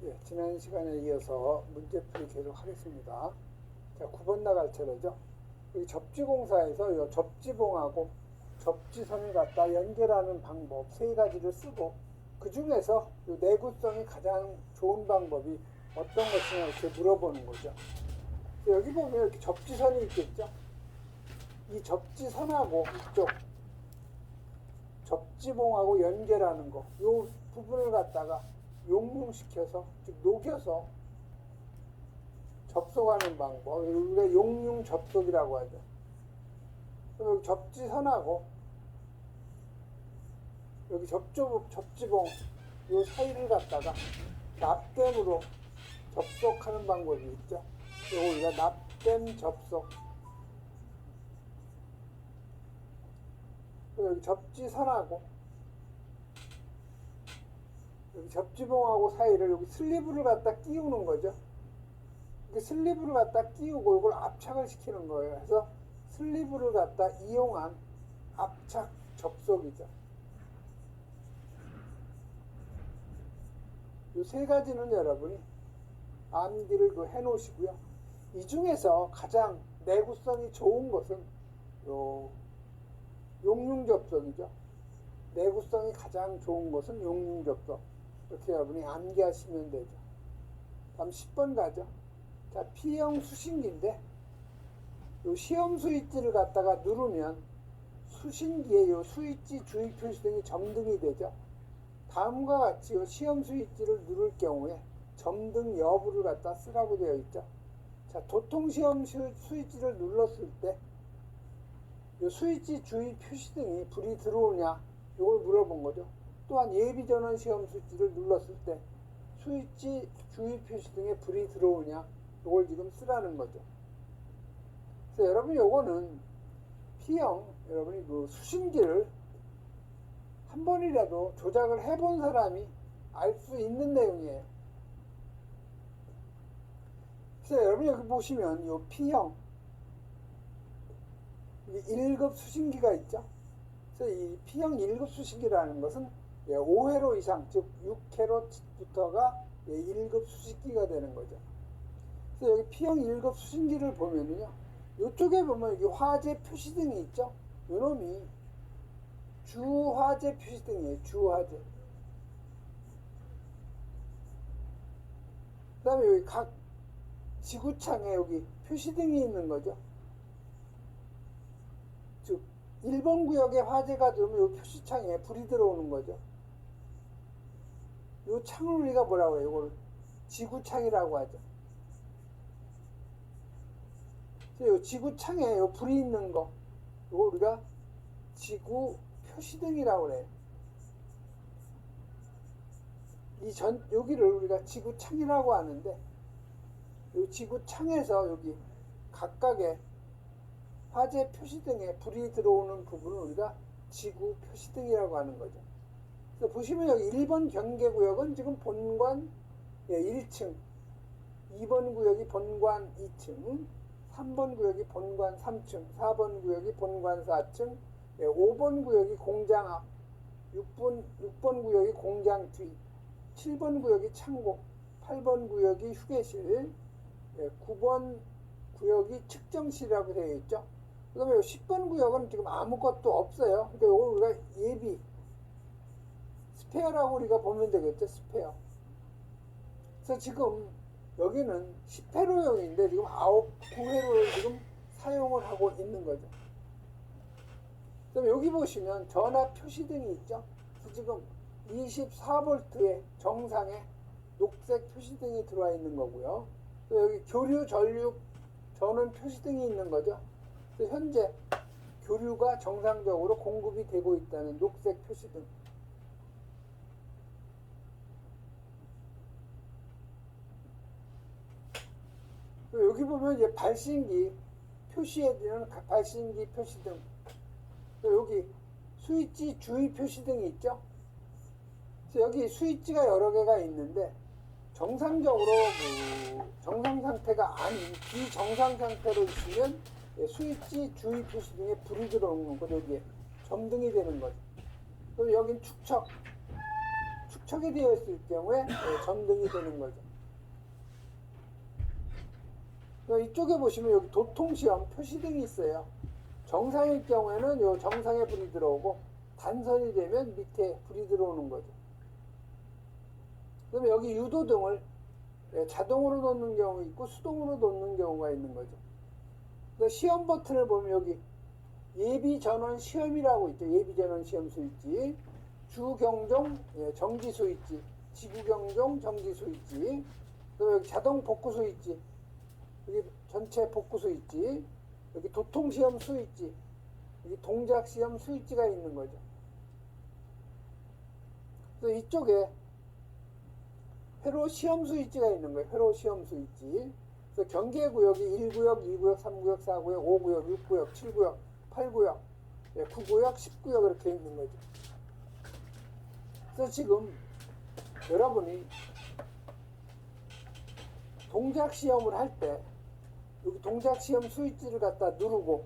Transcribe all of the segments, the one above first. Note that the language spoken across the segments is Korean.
예, 지난 시간에 이어서 문제풀이 계속 하겠습니다. 자, 9번 나갈 차례죠. 이 접지공사에서 이 접지봉하고 접지선을 갖다 연결하는 방법 세 가지를 쓰고 그 중에서 이 내구성이 가장 좋은 방법이 어떤 것이냐 이렇게 물어보는 거죠. 여기 보면 이렇게 접지선이 있겠죠. 이 접지선하고 이쪽 접지봉하고 연결하는 거, 이 부분을 갖다가 용융시켜서, 즉 녹여서 접속하는 방법, 우리가 용융 접속이라고 하죠. 여기 접지선하고 여기 접지봉 이 사이를 갖다가 납땜으로 접속하는 방법이 있죠. 이거 우리가 납땜 접속. 여기 접지선하고 여기 접지봉하고 사이를 여기 슬리브를 갖다 끼우는 거죠. 이렇게 슬리브를 갖다 끼우고 이걸 압착을 시키는 거예요. 그래서 슬리브를 갖다 이용한 압착 접속이죠. 이 세 가지는 여러분이 암기를 해 놓으시고요. 이 중에서 가장 내구성이 좋은 것은 요 용융 접속이죠. 내구성이 가장 좋은 것은 용융 접속. 이렇게 여러분이 암기하시면 되죠. 다음 10번 가죠. 자, P형 수신기인데 요 시험 스위치를 갖다가 누르면 수신기에 요 스위치 주의 표시 등이 점등이 되죠. 다음과 같이 요 시험 스위치를 누를 경우에 점등 여부를 갖다 쓰라고 되어 있죠. 자, 도통 시험 스위치를 눌렀을 때 요 스위치 주의 표시 등이 불이 들어오냐 이걸 물어본 거죠. 또한 예비 전원 시험 스위치를 눌렀을 때 스위치 주의 표시 등에 불이 들어오냐 이걸 지금 쓰라는 거죠. 그래서 여러분 요거는 P형 여러분이 그 수신기를 한 번이라도 조작을 해본 사람이 알 수 있는 내용이에요. 그래서 여러분 여기 보시면 요 P형 1급 수신기가 있죠. 그래서 이 P형 1급 수신기라는 것은 5회로 이상, 즉 6회로부터가 1급 수신기가 되는 거죠. 그래서 여기 P형 1급 수신기를 보면요. 이쪽에 보면 여기 화재 표시등이 있죠. 요놈이 주화재 표시등이에요. 주화재. 그 다음에 여기 각 지구창에 여기 표시등이 있는 거죠. 즉 1번 구역에 화재가 들어오면 이 표시창에 불이 들어오는 거죠. 이 창을 우리가 뭐라고 해요? 이걸 지구창이라고 하죠. 이 지구창에 이 불이 있는 거, 이걸 우리가 지구 표시등이라고 해요. 여기를 우리가 지구창이라고 하는데, 이 지구창에서 여기 각각의 화재 표시등에 불이 들어오는 부분을 우리가 지구 표시등이라고 하는 거죠. 그래서 보시면 여기 1번 경계구역은 지금 본관 1층, 2번 구역이 본관 2층, 3번 구역이 본관 3층, 4번 구역이 본관 4층, 5번 구역이 공장 앞, 6번 구역이 공장 뒤, 7번 구역이 창고, 8번 구역이 휴게실, 9번 구역이 측정실이라고 되어 있죠. 그 다음에 10번 구역은 지금 아무것도 없어요. 그러니까 이걸 우리가 예비, 스페어라고 우리가 보면 되겠죠. 스페어. 그래서 지금 여기는 10회로용인데 지금 9회로를 지금 사용을 하고 있는 거죠. 그럼 여기 보시면 전압 표시등이 있죠. 그래서 지금 24V의 정상에 녹색 표시등이 들어와 있는 거고요. 여기 교류, 전류, 전원 표시등이 있는 거죠. 그래서 현재 교류가 정상적으로 공급이 되고 있다는 녹색 표시등. 여기 보면 이제 발신기 표시해드리는 발신기 표시등. 여기 스위치 주의 표시등이 있죠. 그래서 여기 스위치가 여러 개가 있는데 정상적으로 정상 상태가 아닌 비정상 상태로 있으면 스위치 주의 표시등에 불이 들어오는 거 여기에 점등이 되는 거죠. 그리고 여긴 축척. 축척이 되어 있을 경우에 점등이 되는 거죠. 이쪽에 보시면 여기 도통시험 표시등이 있어요. 정상일 경우에는 요 정상에 불이 들어오고 단선이 되면 밑에 불이 들어오는 거죠. 그럼 여기 유도등을 자동으로 놓는 경우 있고 수동으로 놓는 경우가 있는 거죠. 시험 버튼을 보면 여기 예비전원 시험이라고 있죠. 예비전원 시험 스위치, 주경종 정지 스위치, 지구경종 정지 스위치, 그리고 여기 자동 복구 스위치, 여기 전체 복구 스위치, 여기 도통 시험 스위치, 여기 동작 시험 스위치가 있는 거죠. 그래서 이쪽에 회로 시험 스위치가 있는 거예요. 회로 시험 스위치. 그래서 경계구역이 1구역, 2구역, 3구역, 4구역, 5구역, 6구역, 7구역, 8구역, 9구역, 10구역 이렇게 있는 거죠. 그래서 지금 여러분이 동작 시험을 할 때 여기 동작 시험 스위치를 갖다 누르고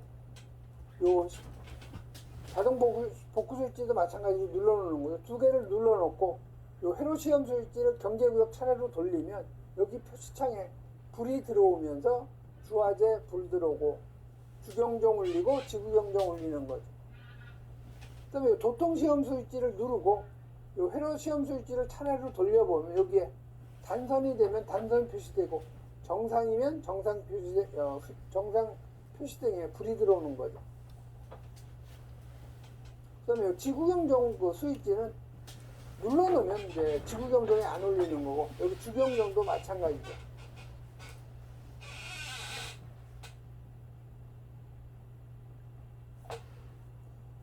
요 자동 복구 스위치도 마찬가지로 눌러놓는 거예요. 두 개를 눌러놓고 요 회로 시험 스위치를 경계구역 차례로 돌리면 여기 표시창에 불이 들어오면서 주화제 불 들어오고 주경종 울리고 지구경종 울리는 거죠. 그다음에 도통 시험 스위치를 누르고 요 회로 시험 스위치를 차례로 돌려보면 여기에 단선이 되면 단선 표시되고 정상이면 정상 표시등에 불이 들어오는 거죠. 그다음에 지구경종 그 스위치는 눌러놓으면 이제 지구경종이 안 울리는 거고 여기 주경종도 마찬가지죠.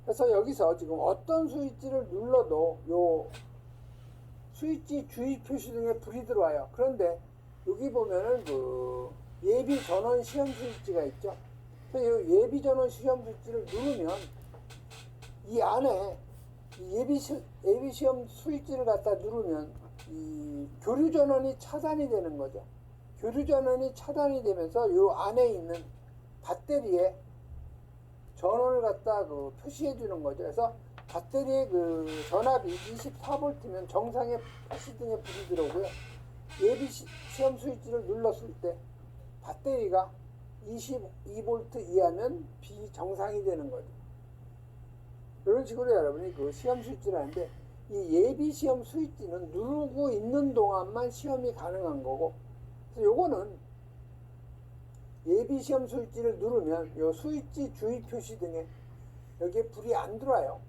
그래서 여기서 지금 어떤 스위치를 눌러도 요 스위치 주의 표시 등에 불이 들어와요. 그런데 여기 보면은 그 예비 전원 시험 스위치가 있죠. 그래서 이 예비 전원 시험 스위치를 누르면 이 안에 예비 시험 스위치를 갖다 누르면 이 교류 전원이 차단이 되는 거죠. 교류 전원이 차단이 되면서 이 안에 있는 배터리에 전원을 갖다 그 표시해 주는 거죠. 그래서 배터리의 그 전압이 24V면 정상의 표시등에 불이 들어오고요. 예비 시험 스위치를 눌렀을 때 배터리가 22V 이하면 비정상이 되는 거죠. 이런 식으로 여러분이 그 시험 스위치를 하는데 이 예비 시험 스위치는 누르고 있는 동안만 시험이 가능한 거고, 그래서 요거는 예비 시험 스위치를 누르면 요 스위치 주의 표시 등에 여기에 불이 안 들어와요.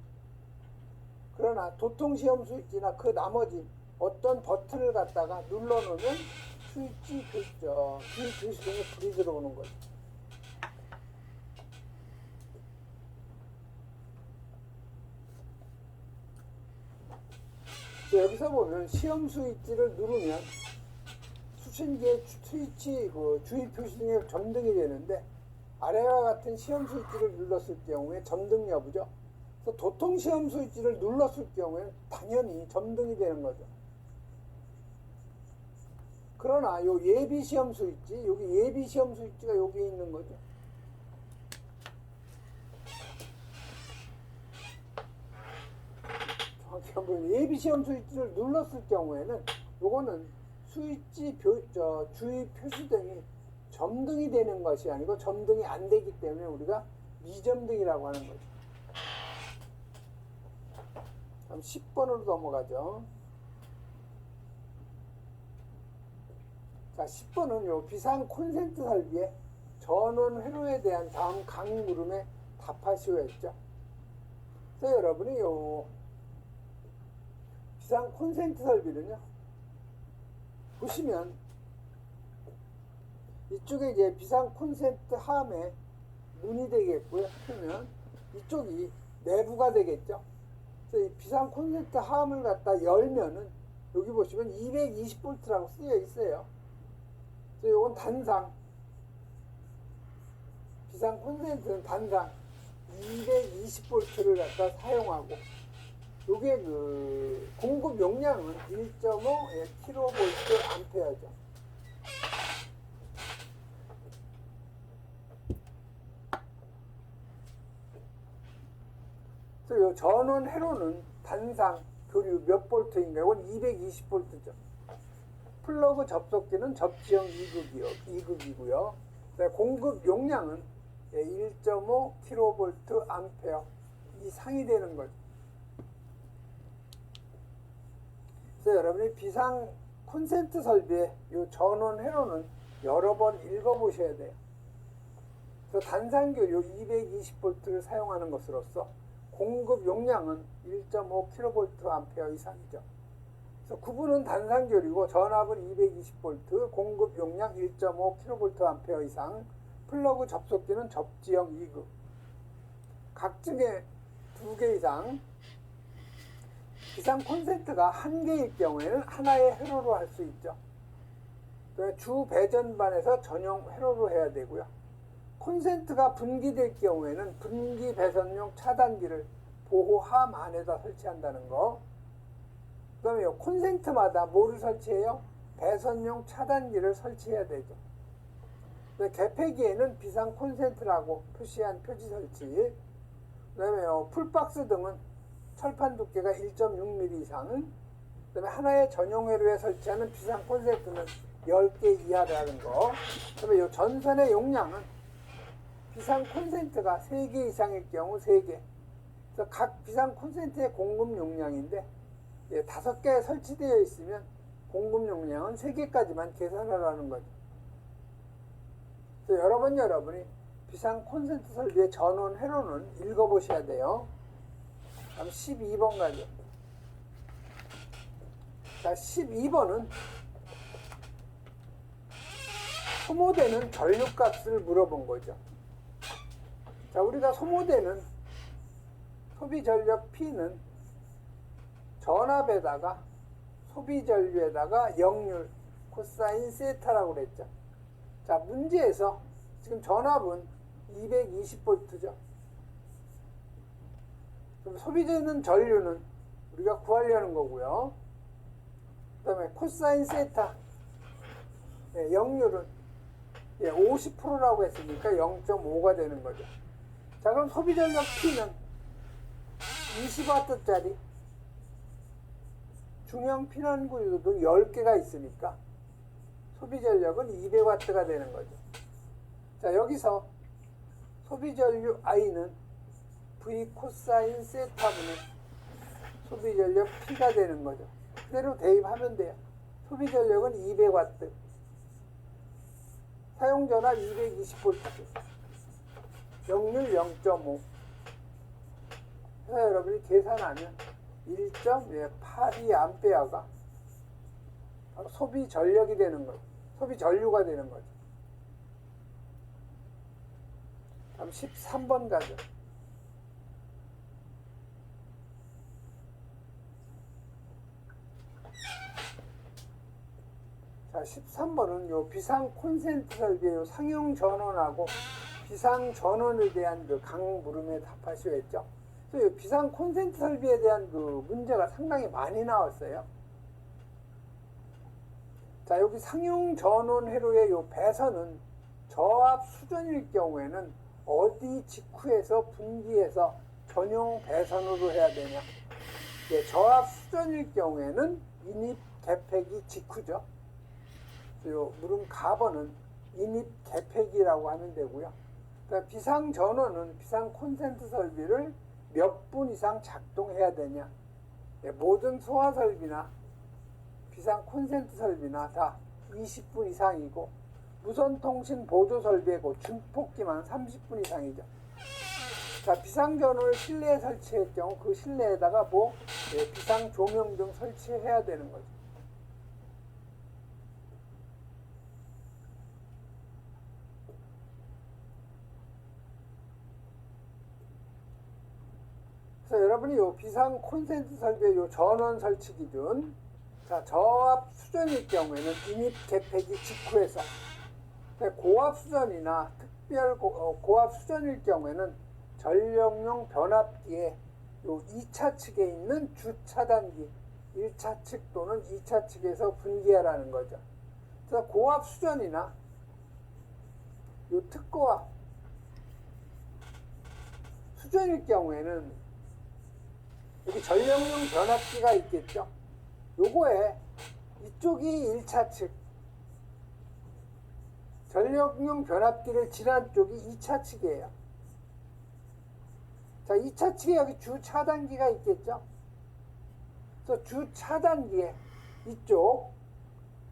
그러나 도통 시험 스위치나 그 나머지 어떤 버튼을 갖다가 눌러놓으면 스위치 주의 표시 등에 불이 들어오는 거죠. 여기서 보면 시험 스위치를 누르면 수신기의 스위치 그 주의 표시 등에 점등이 되는데 아래와 같은 시험 스위치를 눌렀을 경우에 점등 여부죠. 그래서 도통 시험 스위치를 눌렀을 경우에 당연히 점등이 되는 거죠. 그러나 요 예비 시험 스위치, 여기 예비 시험 스위치가 여기에 있는 거죠. 정확히 한번 예비 시험 스위치를 눌렀을 경우에는 요거는 스위치 주의 표시등이 점등이 되는 것이 아니고 점등이 안 되기 때문에 우리가 미점등이라고 하는 거죠. 그럼 10번으로 넘어가죠. 자, 10번은 요 비상 콘센트 설비의 전원 회로에 대한 다음 각 물음에 답하시오 했죠. 그래서 여러분이 요 비상 콘센트 설비는요, 보시면 이쪽에 이제 비상 콘센트 함에 문이 되겠고요. 그러면 이쪽이 내부가 되겠죠. 그래서 이 비상 콘센트 함을 갖다 열면은 여기 보시면 220V라고 쓰여 있어요. 그래서 이건 단상, 비상 콘센트는 단상 220V를 갖다 사용하고, 요게 그 공급 용량은 1.5kVA. 그래서 요 전원 회로는 단상 교류 몇 볼트인가요? 이건 220볼트죠. 플러그 접속기는 접지형 2극이고요. 공급 용량은 1.5kV 암페어 이상이 되는 거죠. 그래서 여러분이 비상 콘센트 설비의 이 전원 회로는 여러 번 읽어보셔야 돼요. 그래서 단산교류 220V를 사용하는 것으로서 공급 용량은 1.5kV 이상이죠. 그래서 구분은 단산교류고 전압은 220V, 공급 용량 1.5kV 이상, 플러그 접속기는 접지형 2극, 각층에 2개 이상, 비상 콘센트가 1개일 경우에는 하나의 회로로 할 수 있죠. 주 배전반에서 전용 회로로 해야 되고요. 콘센트가 분기될 경우에는 분기 배선용 차단기를 보호함 안에다 설치한다는 거. 그 다음에 콘센트마다 뭐를 설치해요? 배선용 차단기를 설치해야 되죠. 개폐기에는 비상 콘센트라고 표시한 표지 설치. 그 다음에 풀박스 등은 철판 두께가 1.6mm 이상. 그 다음에 하나의 전용 회로에 설치하는 비상 콘센트는 10개 이하라는 거. 그 다음에 이 전선의 용량은 비상 콘센트가 3개 이상일 경우 3개. 그래서 각 비상 콘센트의 공급 용량인데 5개 설치되어 있으면 공급 용량은 3개까지만 계산하라는 거죠. 그래서 여러 번 여러분이 비상 콘센트 설비의 전원 회로는 읽어보셔야 돼요. 다음 12번 가죠. 자, 12번은 소모되는 전류값을 물어본 거죠. 자, 우리가 소모되는 소비전력 P는 전압에다가 소비전류에다가 역률 코사인 세타라고 그랬죠. 자, 문제에서 지금 전압은 220V죠. 그럼 소비되는 전류는 우리가 구하려는 거고요. 그 다음에 코사인 세타, 역률은 50%라고 했으니까 0.5가 되는 거죠. 자, 그럼 소비전력 P는 20W짜리 중형 피난구유도 10개가 있으니까 소비전력은 200W가 되는 거죠. 자, 여기서 소비전류 I는 V 코사인 세타분의 소비전력 P가 되는 거죠. 그대로 대입하면 돼요. 소비전력은 200W, 사용전압 220V, 역률 0.5. 그래서 여러분이 계산하면 1.82A가 바로 소비 전력이 되는 거죠. 소비 전류가 되는 거죠. 다음 13번 가죠. 자, 13번은 요 비상 콘센트 설비의 요 상용 전원하고 비상 전원에 대한 그 강물음에 답하시오 했죠. 그래서 요 비상 콘센트 설비에 대한 그 문제가 상당히 많이 나왔어요. 자, 여기 상용 전원 회로의 요 배선은 저압 수전일 경우에는 어디 직후에서 분기해서 전용 배선으로 해야 되냐? 저압 수전일 경우에는 인입 개폐기 직후죠. 요 물음 가번은 인입 개폐기라고 하면 되고요. 그러니까 비상 전원은 비상 콘센트 설비를 몇 분 이상 작동해야 되냐? 모든 소화 설비나 비상 콘센트 설비나 다 20분 이상이고 무선 통신 보조 설비고 증폭기만 30분 이상이죠. 자, 비상 전원을 실내에 설치할 경우 그 실내에다가 비상 조명 등 설치해야 되는 거죠. 그래서 여러분이 요 비상 콘센트 설비의 요 전원 설치 기준, 자, 저압 수전일 경우에는 인입 개폐기 직후에서, 고압 수전이나 특별 고압 수전일 경우에는 전력용 변압기에 요 2차 측에 있는 주차단기 1차 측 또는 2차 측에서 분기하라는 거죠. 그래서 고압 수전이나 요 특고압 수전일 경우에는 여기 전력용 변압기가 있겠죠. 요거에 이쪽이 1차 측, 전력용 변압기를 질한 쪽이 2차 측이에요. 자, 2차 측에 여기 주 차단기가 있겠죠. 그래서 주 차단기에 이쪽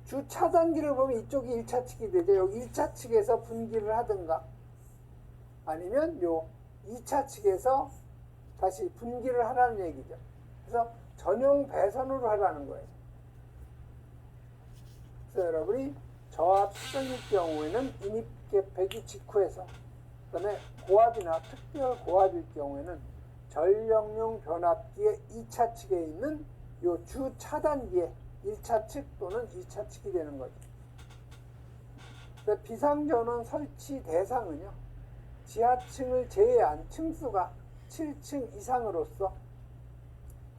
주 차단기를 보면 이쪽이 1차 측이 되죠. 여기 1차 측에서 분기를 하든가 아니면 요 2차 측에서 다시 분기를 하라는 얘기죠. 그래서 전용 배선으로 하라는 거예요. 그래서 여러분이 저압 수정일 경우에는 인입계 배기 직후에서, 그 다음에 고압이나 특별 고압일 경우에는 전력용 변압기의 2차 측에 있는 요 주 차단기의 1차 측 또는 2차 측이 되는 거죠. 비상전원 설치 대상은요, 지하층을 제외한 층수가 7층 이상으로서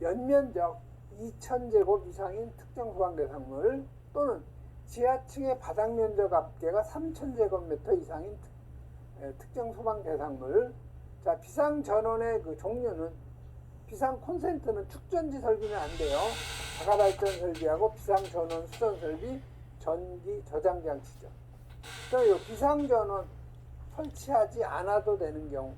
연면적 2000제곱 이상인 특정 소방 대상물 또는 지하층의 바닥 면적 합계가 3000제곱미터 이상인 특정 소방 대상물. 자, 비상전원의 그 종류는 비상 콘센트는 축전지 설비는 안 돼요. 자가발전 설비하고 비상전원 수전 설비, 전기 저장 장치죠. 그리고 비상전원 설치하지 않아도 되는 경우,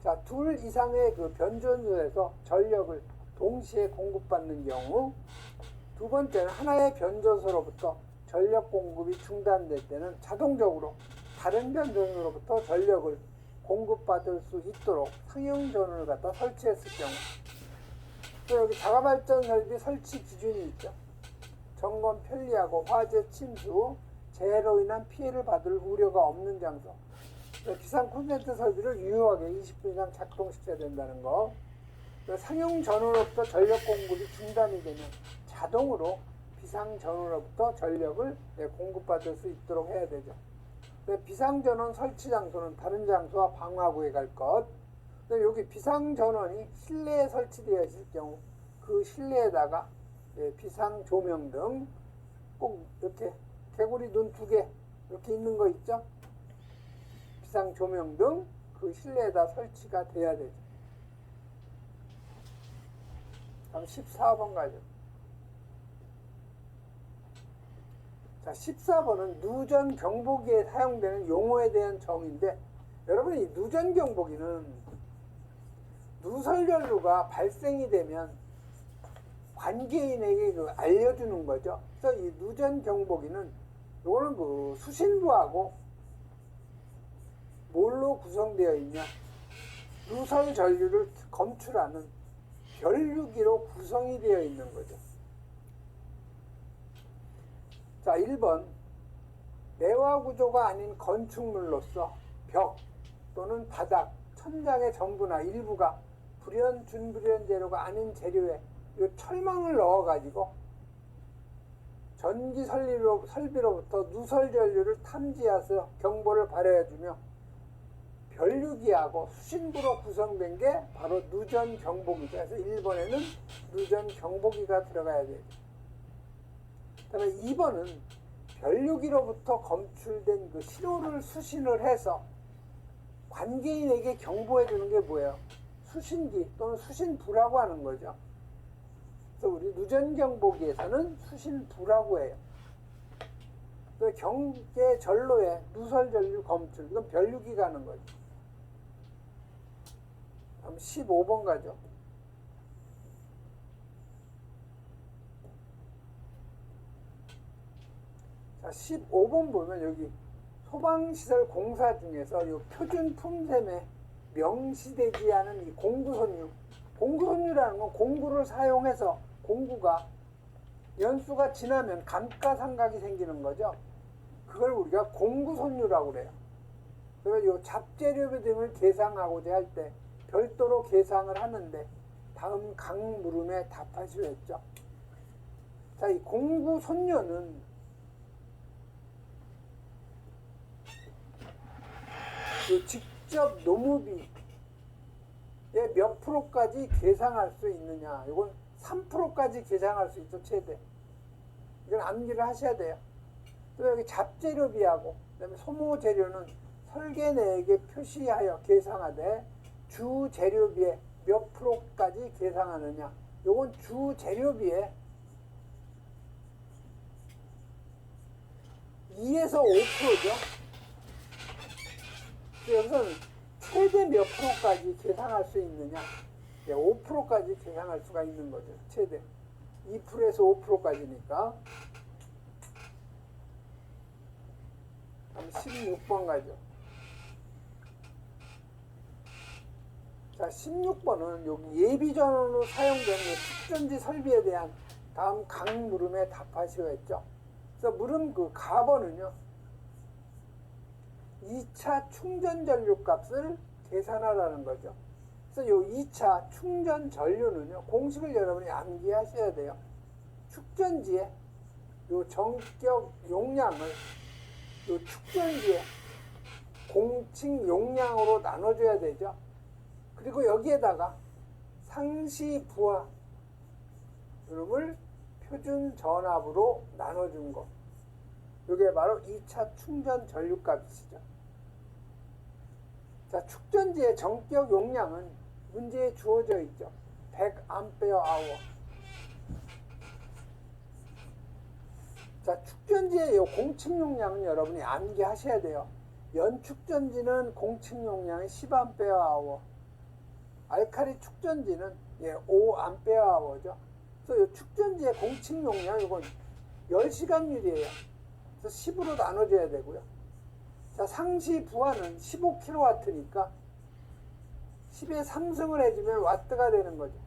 자, 둘 이상의 그 변전소에서 전력을 동시에 공급받는 경우, 두 번째는 하나의 변전소로부터 전력 공급이 중단될 때는 자동적으로 다른 변전소로부터 전력을 공급받을 수 있도록 상용 전원을 갖다 설치했을 경우. 또 여기 자가발전 설비 설치 기준이 있죠. 점검 편리하고 화재 침수, 재해로 인한 피해를 받을 우려가 없는 장소. 비상 콘센트 설비를 유효하게 20분 이상 작동시켜야 된다는 거. 상용 전원으로부터 전력 공급이 중단이 되면 자동으로 비상 전원으로부터 전력을 공급받을 수 있도록 해야 되죠. 비상전원 설치 장소는 다른 장소와 방화구에 갈 것. 여기 비상전원이 실내에 설치되어 있을 경우 그 실내에다가 비상조명 등 꼭 이렇게 개구리 눈 2개 이렇게 있는 거 있죠? 비상조명 등 그 실내에다 설치가 돼야 되죠. 다음 14번 가죠. 자, 14번은 누전 경보기에 사용되는 용어에 대한 정의인데, 여러분, 이 누전 경보기는 누설전류가 발생이 되면 관계인에게 알려주는 거죠. 그래서 이 누전 경보기는 이거는 그 수신부하고 뭘로 구성되어 있냐? 누설 전류를 검출하는 변류기로 구성이 되어 있는 거죠. 자, 1번. 내화 구조가 아닌 건축물로서 벽 또는 바닥, 천장의 전부나 일부가 불연, 준불연 재료가 아닌 재료에 이 철망을 넣어가지고 전기 설비로부터 누설 전류를 탐지해서 경보를 발해주며 변류기하고 수신부로 구성된 게 바로 누전 경보기죠. 그래서 1번에는 누전 경보기가 들어가야 돼요. 그 다음에 2번은 변류기로부터 검출된 그 신호를 수신을 해서 관계인에게 경보해 주는 게 뭐예요? 수신기 또는 수신부라고 하는 거죠. 그래서 우리 누전 경보기에서는 수신부라고 해요. 경계 전로에 누설 전류 검출, 이건 변류기가 하는 거죠. 다음 15번 가죠. 자, 15번 보면 여기 소방시설 공사 중에서 이 표준 품샘에 명시되지 않은 이 공구선유. 공구선유라는 건 공구를 사용해서 공구가 연수가 지나면 감가상각이 생기는 거죠. 그걸 우리가 공구선유라고 그래요. 그래서 이 잡재료비 등을 계상하고자 할 때 별도로 계상을 하는데 다음 각 물음에 답하시오 했죠. 자, 이 공구선유는 그 직접 노무비의 몇 프로까지 계상할 수 있느냐. 이건 3%까지 계상할 수 있죠, 최대. 이건 암기를 하셔야 돼요. 또 여기 잡재료비하고 그다음에 소모재료는 설계 내역에 표시하여 계상하되 주재료비의 몇 프로까지 계상하느냐. 요건 주 재료비에 2에서 5%죠. 여기서는 최대 몇 프로까지 계상할 수 있느냐. 5%까지 계상할 수가 있는 거죠. 최대 2%에서 5%까지니까. 16번 가죠. 자, 16번은 여기 예비전원으로 사용되는 축전지 설비에 대한 다음 각 물음에 답하시오 했죠. 그래서 물음 그 가번은요, 2차 충전 전류 값을 계산하라는 거죠. 그래서 요 2차 충전 전류는요, 공식을 여러분이 암기하셔야 돼요. 축전지의 요 전격 용량을 요 축전지의 공칭 용량으로 나눠줘야 되죠. 그리고 여기에다가 상시 부하 흐름을 표준 전압으로 나눠준 거. 이게 바로 2차 충전 전류값이시죠. 자, 축전지의 전격 용량은 문제에 주어져 있죠. 100A/h. 자, 축전지의 이 공칭 용량은 여러분이 암기하셔야 돼요. 연축전지는 공칭 용량이 10A/h. 알칼리 축전지는 5A/h죠. 그래서 이 축전지의 공칭 용량, 이건 10시간율이에요. 그래서 10으로 나눠줘야 되고요. 자, 상시 부하는 15kW니까 10에 3승을 해주면 와트가 되는 거죠.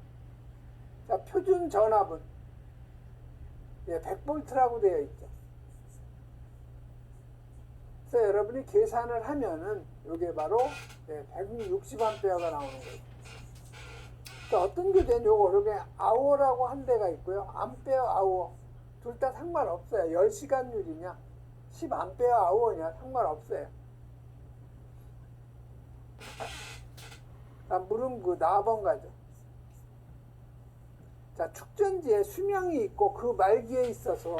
자, 표준 전압은 100V라고 되어 있죠. 그래서 여러분이 계산을 하면은 이게 바로 160A가 나오는 거예요. 어떤 교재는 요거 이렇게 아워라고 한 데가 있고요. 암페어 아워 둘 다 상관없어요. 10시간율이냐 10암페어 아워냐 상관없어요. 물음 그 4번 가죠. 자, 축전지에 수명이 있고 그 말기에 있어서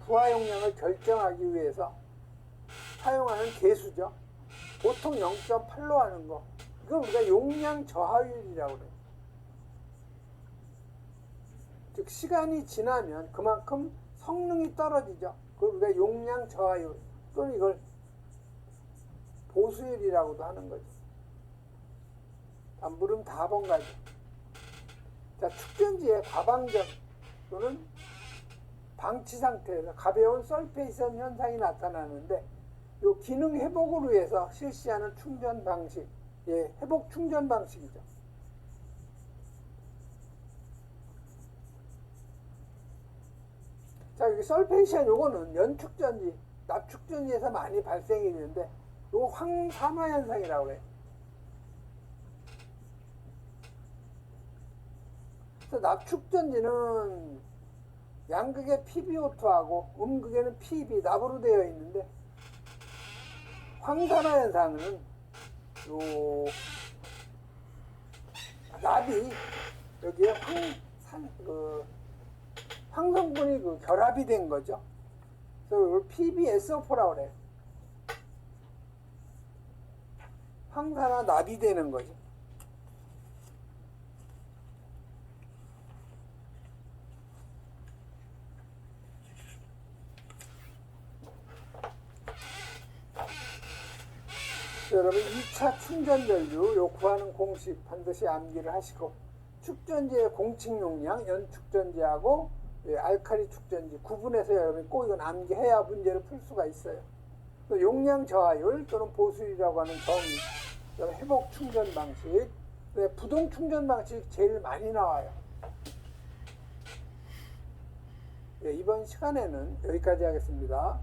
부하 용량을 결정하기 위해서 사용하는 계수죠. 보통 0.8로 하는 거. 이걸 우리가 용량 저하율이라고 그래요. 즉 시간이 지나면 그만큼 성능이 떨어지죠. 그걸 우리가 용량 저하율 또는 이걸 보수율이라고도 하는 거죠. 다음 물음 4번 가죠. 자, 축전지의 과방전 또는 방치 상태에서 가벼운 설페이션 현상이 나타나는데 이 기능 회복을 위해서 실시하는 충전 방식, 회복 충전 방식이죠. 자, 여기 설페이션 요거는 연축전지, 납축전지에서 많이 발생이 되는데 요거 황산화 현상이라고 해요. 그래서 납축전지는 양극의 PbO2하고 음극에는 Pb, 납으로 되어 있는데 황산화 현상은 요 납이 여기에 황성분이 결합이 된 거죠. 그래서 이걸 PbSO4라고 그래요. 황산화 납이 되는 거죠. 여러분 2차 충전 전류 요 구하는 공식 반드시 암기를 하시고 축전지의 공칭 용량 연축전지하고 알칼리 축전지 구분해서 여러분이 꼭 이건 암기해야 문제를 풀 수가 있어요. 또 용량 저하율 또는 보수율이라고 하는 정의, 회복 충전 방식, 부동 충전 방식이 제일 많이 나와요. 이번 시간에는 여기까지 하겠습니다.